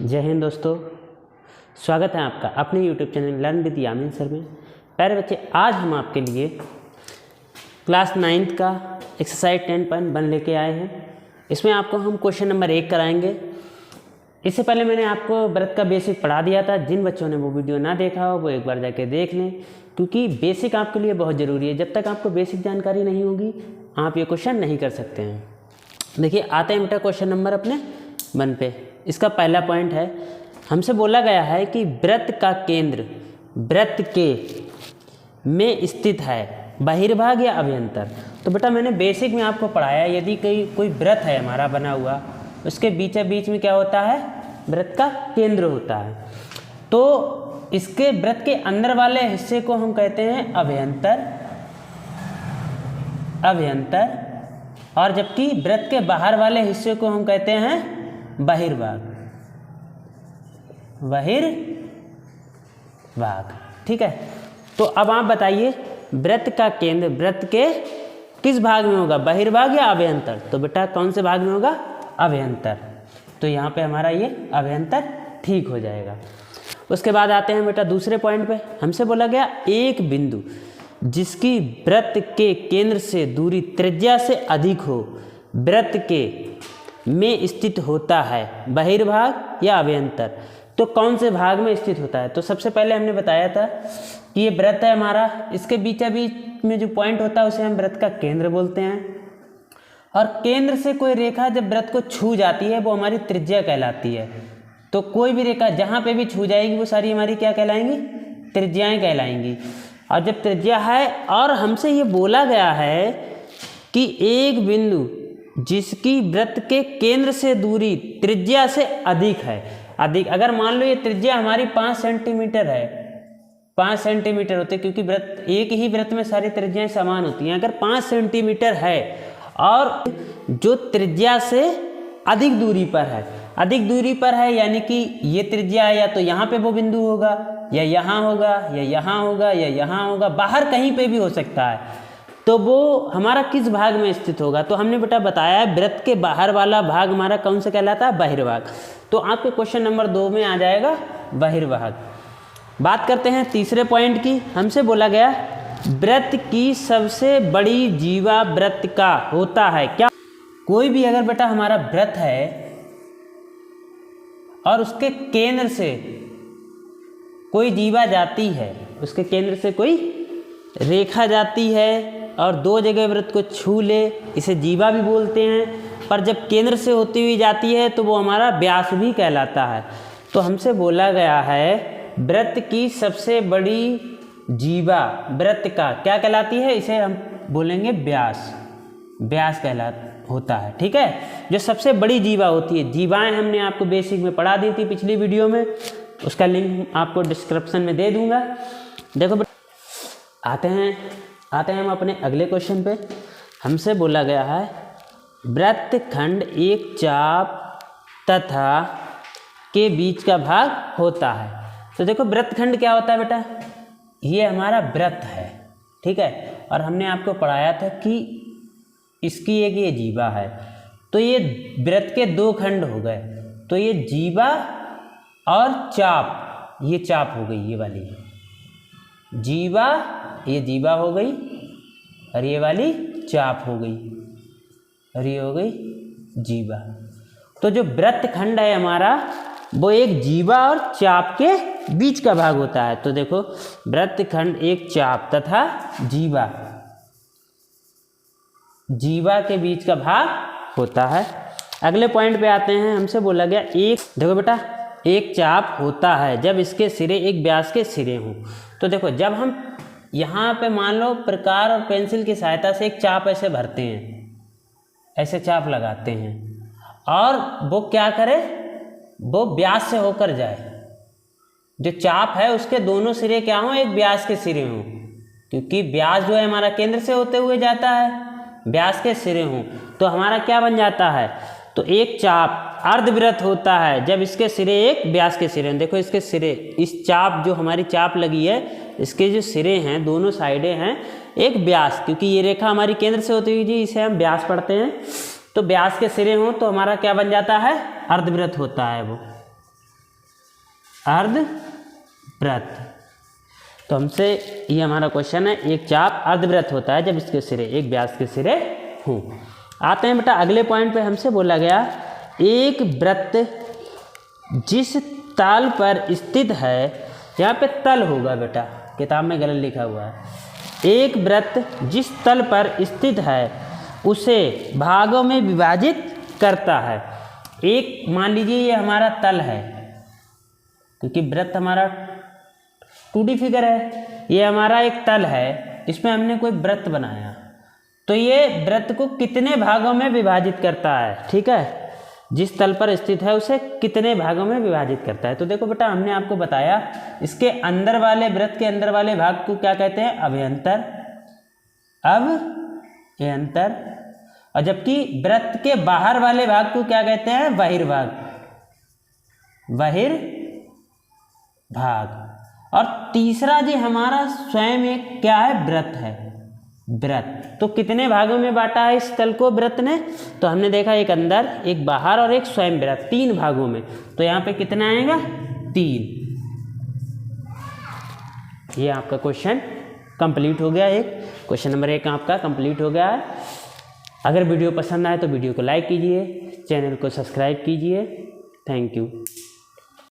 जय हिंद दोस्तों, स्वागत है आपका अपने YouTube channel learn with Yameen sir में। प्यारे बच्चे, आज हम आपके लिए क्लास 9th का एक्सरसाइज 10.1 लेके आए हैं। इसमें आपको हम क्वेश्चन नंबर 1 कराएंगे। इससे पहले मैंने आपको व्रत का बेसिक पढ़ा दिया था। जिन बच्चों ने वो वीडियो ना देखा हो वो एक बार जाके देख लें, क्योंकि बेसिक आपके लिए बहुत ज़रूरी है। जब तक आपको बेसिक जानकारी नहीं होगी आप ये क्वेश्चन नहीं कर सकते हैं। देखिए, आते हैं बेटा क्वेश्चन नंबर अपने 1 पे। इसका पहला पॉइंट है, हमसे बोला गया है कि व्रत का केंद्र व्रत के में स्थित है, बहिर्भाग या अभ्यंतर। तो बेटा मैंने बेसिक में आपको पढ़ाया, यदि कोई व्रत है हमारा बना हुआ, उसके बीचा बीच में क्या होता है, व्रत का केंद्र होता है। तो इसके व्रत के अंदर वाले हिस्से को हम कहते हैं अभ्यंतर, और जबकि व्रत के बाहर वाले हिस्से को हम कहते हैं बहिर्भाग। ठीक है। तो अब आप बताइए, व्रत का केंद्र व्रत के किस भाग में होगा, बहिर्भाग या अभ्यंतर? तो बेटा कौन से भाग में होगा, अभ्यंतर। तो यहाँ पे हमारा ये अभ्यंतर ठीक हो जाएगा। उसके बाद आते हैं बेटा दूसरे पॉइंट पे। हमसे बोला गया एक बिंदु जिसकी व्रत के केंद्र से दूरी त्रिज्या से अधिक हो, व्रत के में स्थित होता है, बहिर्भाग या अभ्यंतर। तो कौन से भाग में स्थित होता है? तो सबसे पहले हमने बताया था कि ये व्रत है हमारा, इसके बीचा बीच में जो पॉइंट होता है उसे हम व्रत का केंद्र बोलते हैं। और केंद्र से कोई रेखा जब व्रत को छू जाती है वो हमारी त्रिज्या कहलाती है। तो कोई भी रेखा जहाँ पे भी छू जाएगी वो सारी हमारी क्या कहलाएंगी, त्रिज्याएँ कहलाएंगी। और जब त्रिज्या है, और हमसे ये बोला गया है कि एक बिंदु जिसकी व्रत के केंद्र से दूरी त्रिज्या से अधिक है, अधिक, अगर मान लो ये त्रिज्या हमारी 5 सेंटीमीटर है, 5 सेंटीमीटर होते, क्योंकि व्रत एक ही व्रत में सारी त्रिज्याएं समान होती हैं। अगर 5 सेंटीमीटर है और जो त्रिज्या से अधिक दूरी पर है, यानी कि ये त्रिज्या है, या तो यहाँ पे वो बिंदु होगा, या यहाँ होगा, या यहाँ होगा, या यहाँ होगा, बाहर कहीं पे भी हो सकता है। तो वो हमारा किस भाग में स्थित होगा? तो हमने बेटा बताया व्रत के बाहर वाला भाग हमारा कौन सा कहलाता है, बहिर्भाग। तो आपके क्वेश्चन नंबर 2 में आ जाएगा बहिर्भाग। बात करते हैं तीसरे पॉइंट की। हमसे बोला गया व्रत की सबसे बड़ी जीवा व्रत का होता है क्या? कोई भी अगर बेटा हमारा व्रत है और उसके केंद्र से कोई जीवा जाती है, उसके केंद्र से कोई रेखा जाती है और 2 जगह व्रत को छू ले, इसे जीवा भी बोलते हैं। पर जब केंद्र से होती हुई जाती है तो वो हमारा व्यास भी कहलाता है। तो हमसे बोला गया है व्रत की सबसे बड़ी जीवा व्रत का क्या कहलाती है, इसे हम बोलेंगे व्यास होता है। ठीक है, जो सबसे बड़ी जीवा होती है। जीवाएं हमने आपको बेसिक में पढ़ा दी थी पिछली वीडियो में, उसका लिंक आपको डिस्क्रिप्शन में दे दूंगा। देखो आते हैं हम अपने अगले क्वेश्चन पे। हमसे बोला गया है व्रत खंड एक चाप तथा के बीच का भाग होता है। तो देखो व्रत खंड क्या होता है बेटा, ये हमारा व्रत है, ठीक है। और हमने आपको पढ़ाया था कि इसकी एक ये जीवा है। तो ये व्रत के 2 खंड हो गए। तो ये जीवा और चाप, ये चाप हो गई, ये वाली जीवा, ये जीवा हो गई, और ये वाली चाप हो गई, और ये हो गई जीवा। तो जो व्रत खंड है हमारा वो एक जीवा और चाप के बीच का भाग होता है। तो देखो व्रत खंड एक चाप तथा जीवा के बीच का भाग होता है। अगले पॉइंट पे आते हैं। हमसे बोला गया देखो बेटा, एक चाप होता है जब इसके सिरे एक व्यास के सिरे हों। तो देखो जब हम यहाँ पे मान लो प्रकार और पेंसिल की सहायता से एक चाप ऐसे भरते हैं, ऐसे चाप लगाते हैं, और वो क्या करे, वो व्यास से होकर जाए। जो चाप है उसके दोनों सिरे क्या हों, एक व्यास के सिरे हों, क्योंकि व्यास जो है हमारा केंद्र से होते हुए जाता है, व्यास के सिरे हों। तो हमारा क्या बन जाता है, तो एक चाप अर्धवृत्त होता है जब इसके सिरे एक व्यास के सिरे हैं। देखो इसके सिरे, इस चाप जो हमारी चाप लगी है, इसके जो सिरे हैं दोनों साइडें हैं एक व्यास, क्योंकि ये रेखा हमारी केंद्र से होती हुई जी, इसे हम व्यास पढ़ते हैं। तो व्यास के सिरे हों तो हमारा क्या बन जाता है, अर्धवृत्त होता है वो। अर्धवृत्त। तो हमसे ये हमारा क्वेश्चन है, एक चाप अर्धवृत्त होता है जब इसके सिरे एक व्यास के सिरे हों। आते हैं बेटा अगले पॉइंट पे। हमसे बोला गया एक वृत्त जिस तल पर स्थित है, यहाँ पे तल होगा बेटा, किताब में गलत लिखा हुआ है। एक वृत्त जिस तल पर स्थित है उसे भागों में विभाजित करता है। एक मान लीजिए ये हमारा तल है, क्योंकि वृत्त हमारा 2D फिगर है, ये हमारा एक तल है, इसमें हमने कोई वृत्त बनाया, तो ये वृत्त को कितने भागों में विभाजित करता है, ठीक है, जिस तल पर स्थित है उसे कितने भागों में विभाजित करता है। तो देखो बेटा हमने आपको बताया इसके अंदर वाले वृत्त के अंदर वाले भाग को क्या कहते हैं, अभ्यंतर, अभ्यंतर, और जबकि वृत्त के बाहर वाले भाग को क्या कहते हैं, बहिर्भाग, बहिर्भाग। और तीसरा जी हमारा स्वयं एक क्या है, वृत्त है, वृत्त। तो कितने भागों में बांटा है इस तल को वृत्त ने, तो हमने देखा एक अंदर, एक बाहर और एक स्वयं वृत्त, 3 भागों में। तो यहाँ पे कितना आएगा, 3। ये आपका क्वेश्चन कंप्लीट हो गया, एक क्वेश्चन नंबर 1 आपका कंप्लीट हो गया है। अगर वीडियो पसंद आए तो वीडियो को लाइक कीजिए, चैनल को सब्सक्राइब कीजिए। Thank you.